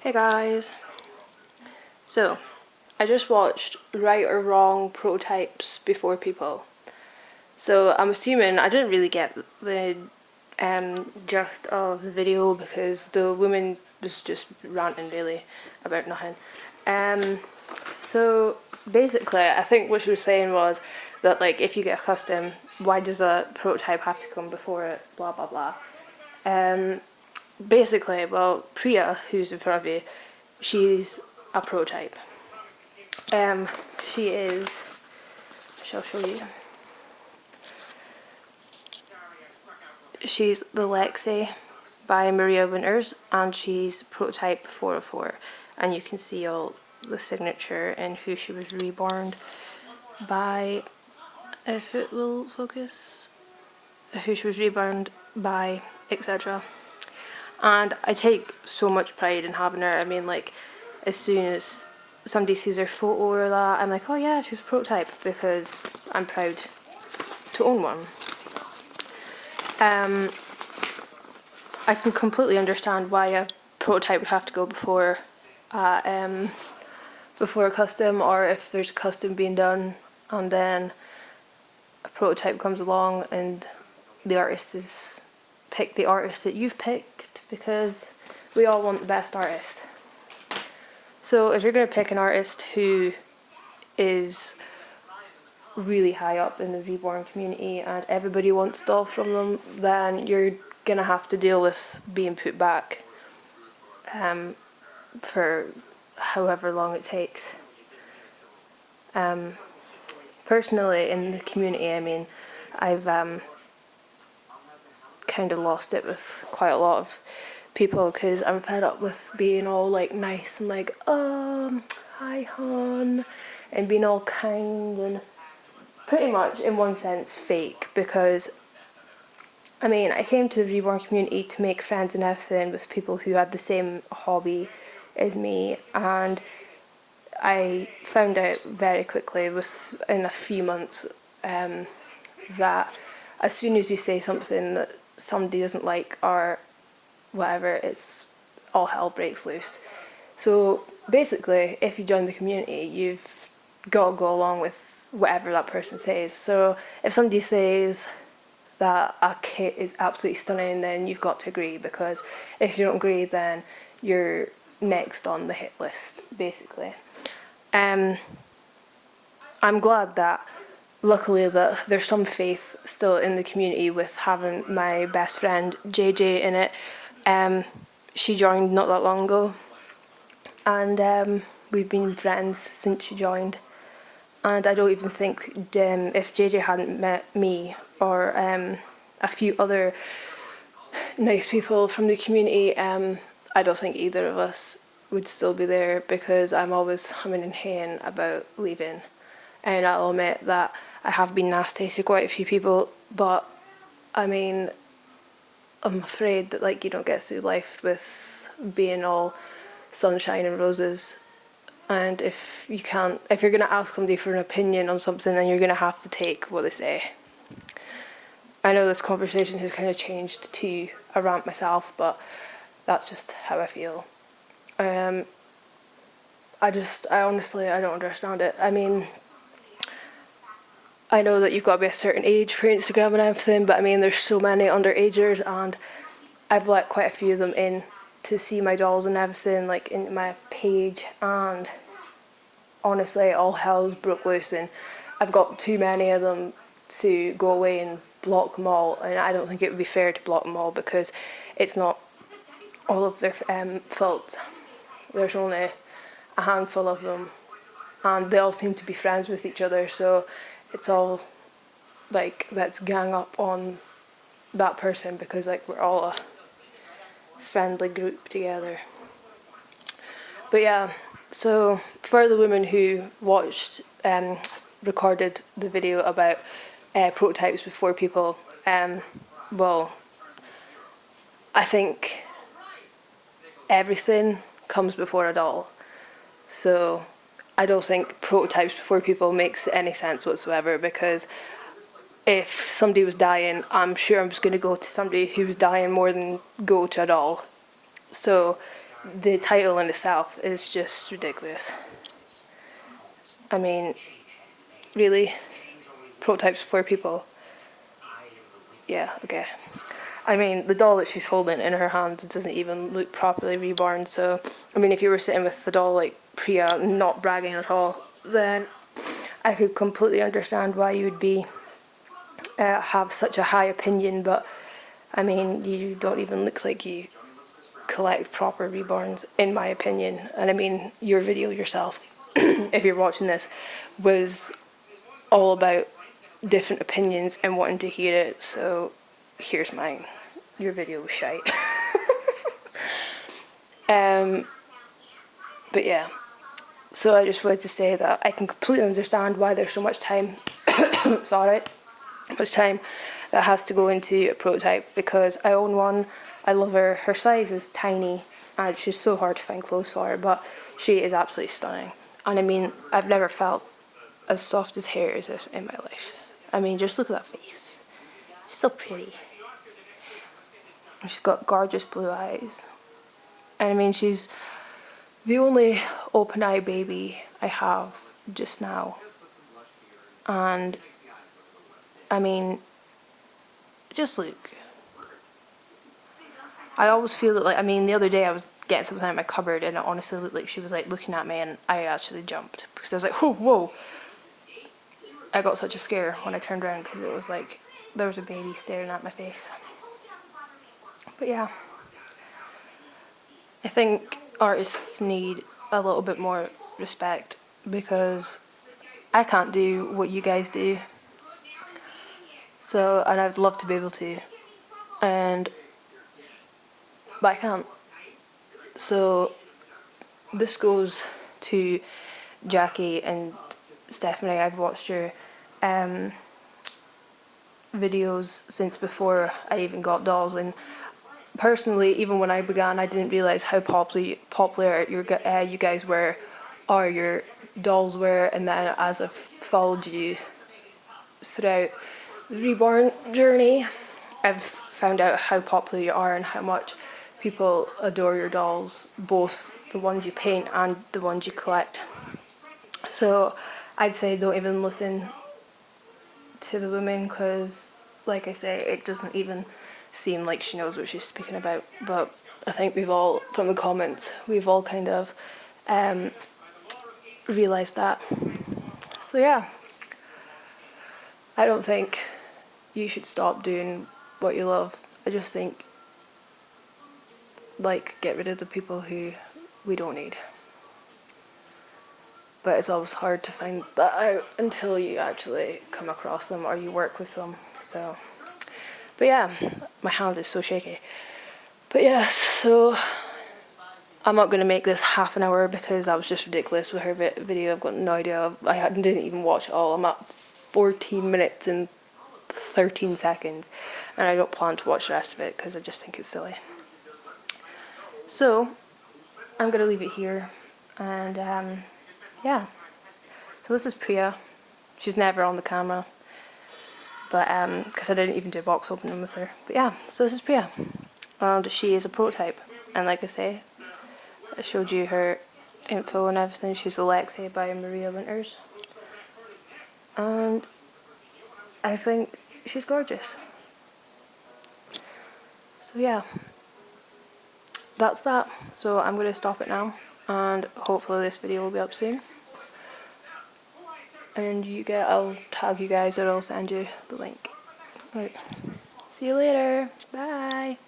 Hey guys. So, I just watched Right or Wrong Prototypes Before People. So, I'm assuming I didn't really get the gist of the video because the woman was just ranting really about nothing. So, basically, I think what she was saying was that, like, if you get a custom, why does a prototype have to come before it? Blah blah blah. Basically, well, Priya, who's in front of you, she's a prototype. She is, I shall show you. She's the Lexi by Maria Winters, and she's prototype 404. And you can see all the signature and who she was reborn by, if it will focus, who she was reborn by, etc. And I take so much pride in having her. I mean, like, as soon as somebody sees her photo or that, I'm like, oh yeah, she's a prototype, because I'm proud to own one. I can completely understand why a prototype would have to go before a custom, or if there's a custom being done and then a prototype comes along and the artist is pick the artist that you've picked, because we all want the best artist. So if you're going to pick an artist who is really high up in the reborn community and everybody wants stuff from them, then you're going to have to deal with being put back for however long it takes. Personally, in the community, I mean, I've kind of lost it with quite a lot of people, because I'm fed up with being all like nice and like, hi hon, and being all kind and pretty much in one sense fake, because I mean, I came to the reborn community to make friends and everything with people who had the same hobby as me, and I found out very quickly, in a few months, that as soon as you say something that somebody doesn't like or whatever, it's all hell breaks loose. So basically, if you join the community, you've got to go along with whatever that person says. So if somebody says that a kit is absolutely stunning, then you've got to agree, because if you don't agree, then you're next on the hit list, basically. I'm glad that, luckily, that there's some faith still in the community with having my best friend JJ in it. She joined not that long ago, and we've been friends since she joined. And I don't even think if JJ hadn't met me or a few other nice people from the community, I don't think either of us would still be there, because I'm always humming and haying about leaving. And I'll admit that I have been nasty to quite a few people, but I mean, I'm afraid that, like, you don't get through life with being all sunshine and roses. And if you're going to ask somebody for an opinion on something, then you're going to have to take what they say. I know this conversation has kind of changed to a rant myself, but that's just how I feel. I honestly, I don't understand it. I mean, I know that you've got to be a certain age for Instagram and everything, but I mean, there's so many underagers, and I've let quite a few of them in to see my dolls and everything, like, in my page, and honestly, all hell's broke loose, and I've got too many of them to go away and block them all, and I don't think it would be fair to block them all, because it's not all of their fault. There's only a handful of them, and they all seem to be friends with each other, so it's all like, let's gang up on that person, because, like, we're all a friendly group together. But yeah, so for the woman who recorded the video about prototypes before people, well, I think everything comes before a doll. So I don't think prototypes before people makes any sense whatsoever, because if somebody was dying, I'm sure I'm just going to go to somebody who was dying more than go to a doll. So the title in itself is just ridiculous. I mean, really? Prototypes for people? Yeah, okay. I mean, the doll that she's holding in her hands doesn't even look properly reborn, so, I mean, if you were sitting with the doll like Priya, not bragging at all, then I could completely understand why you would be, have such a high opinion, but, I mean, you don't even look like you collect proper reborns, in my opinion. And I mean, your video yourself, if you're watching this, was all about different opinions and wanting to hear it, so here's mine. Your video was shite. But yeah, so I just wanted to say that I can completely understand why there's so much time, sorry, much time that has to go into a prototype, because I own one, I love her, her size is tiny, and it's just so hard to find clothes for her, but she is absolutely stunning. And I mean, I've never felt as soft as hair as this in my life. I mean, just look at that face. She's so pretty. And she's got gorgeous blue eyes. And I mean, she's the only open eye baby I have just now. And I mean, just look. I always feel that, like, I mean, the other day I was getting something out of my cupboard and it honestly looked like she was like looking at me, and I actually jumped because I was like, whoa, whoa. I got such a scare when I turned around because it was like there was a baby staring at my face. But yeah, I think artists need a little bit more respect, because I can't do what you guys do. So, and I'd love to be able to, but I can't. So this goes to Jackie and Stephanie. I've watched your videos since before I even got dolls, and personally, even when I began, I didn't realise how popular you guys were, or your dolls were, and then as I've followed you throughout the reborn journey, I've found out how popular you are and how much people adore your dolls, both the ones you paint and the ones you collect. So I'd say don't even listen to the woman, because, like I say, it doesn't even seem like she knows what she's speaking about. But I think we've all, from the comments, we've all kind of realised that. So yeah, I don't think you should stop doing what you love. I just think, like, get rid of the people who we don't need. But it's always hard to find that out until you actually come across them or you work with them. So, but yeah, my hand is so shaky. But yeah, so I'm not going to make this half an hour because that was just ridiculous with her video. I've got no idea. I didn't even watch it all. I'm at 14 minutes and 13 seconds, and I don't plan to watch the rest of it because I just think it's silly. So I'm going to leave it here, and yeah. So this is Priya. She's never on the camera, but because I didn't even do a box opening with her. But yeah, so this is Priya, and she is a prototype. And like I say, I showed you her info and everything. She's Alexei by Maria Winters, and I think she's gorgeous. So yeah, that's that. So I'm going to stop it now, and hopefully this video will be up soon. And I'll tag you guys, or I'll send you the link. Right. See you later. Bye.